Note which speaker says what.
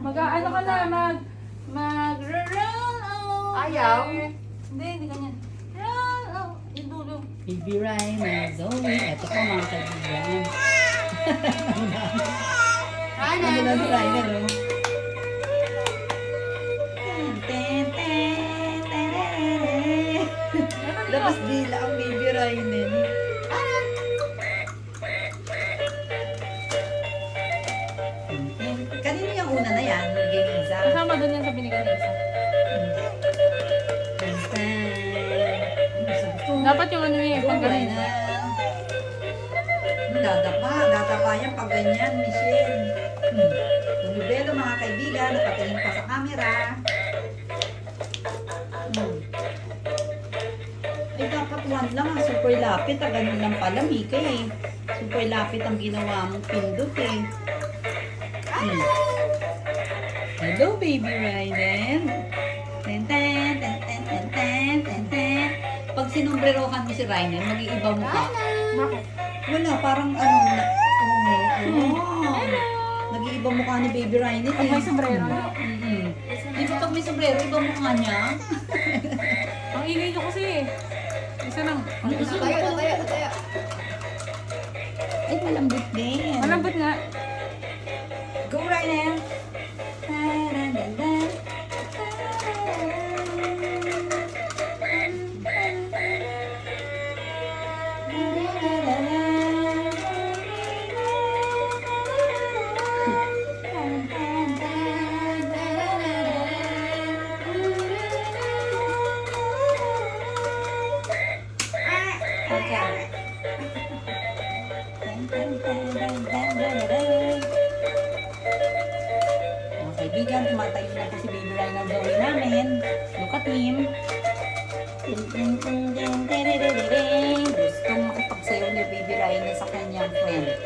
Speaker 1: Mag-ano ka na, mag-run over.
Speaker 2: Ayaw?
Speaker 1: Hindi ganyan. Run over. Yung dulo.
Speaker 3: Baby Rhino, Zoe. Ito po mga kaibigan.
Speaker 2: Rhino.
Speaker 3: Ano na si Rhino, no? Ten, ten, ten, ten. Labas dila ang Baby Rhino. Kanino yung una na yan? Game isa.
Speaker 1: Kasama doon yan sa binigay ni isa. Dapat yung ano eh, pang ganun.
Speaker 3: Dadapa yan pag ganyan, Michelle. Tulubelo mga kaibigan, nakatingin pa sa camera. Ay, dapat one lang ah, super lapit. Ganun lang pala, Mika eh. Super lapit ang ginawa mong pindot eh. Hello, baby Ryden. Ten, ten, ten, ten, ten, ten, ten, ten. Pag sinumbrerokan mo si Ryden, mag-iiba mo ka.
Speaker 1: Bakit?
Speaker 3: Wala, parang ano na. Nag-iiba mukha ni baby Ryden.
Speaker 1: Pag may sombrero.
Speaker 3: Di ba pag may sombrero, iba mukha niya?
Speaker 1: Ang ingay nyo kasi eh. Isa lang.
Speaker 2: Tayo.
Speaker 3: Ay, malambot din.
Speaker 1: Malambot nga.
Speaker 3: Go Ryden. Kaibigan, tumatayo na po si Baby Rhino Zoe namin. Look at him. Gustong makipagsayaw ni Baby Rhino sa kanyang friend.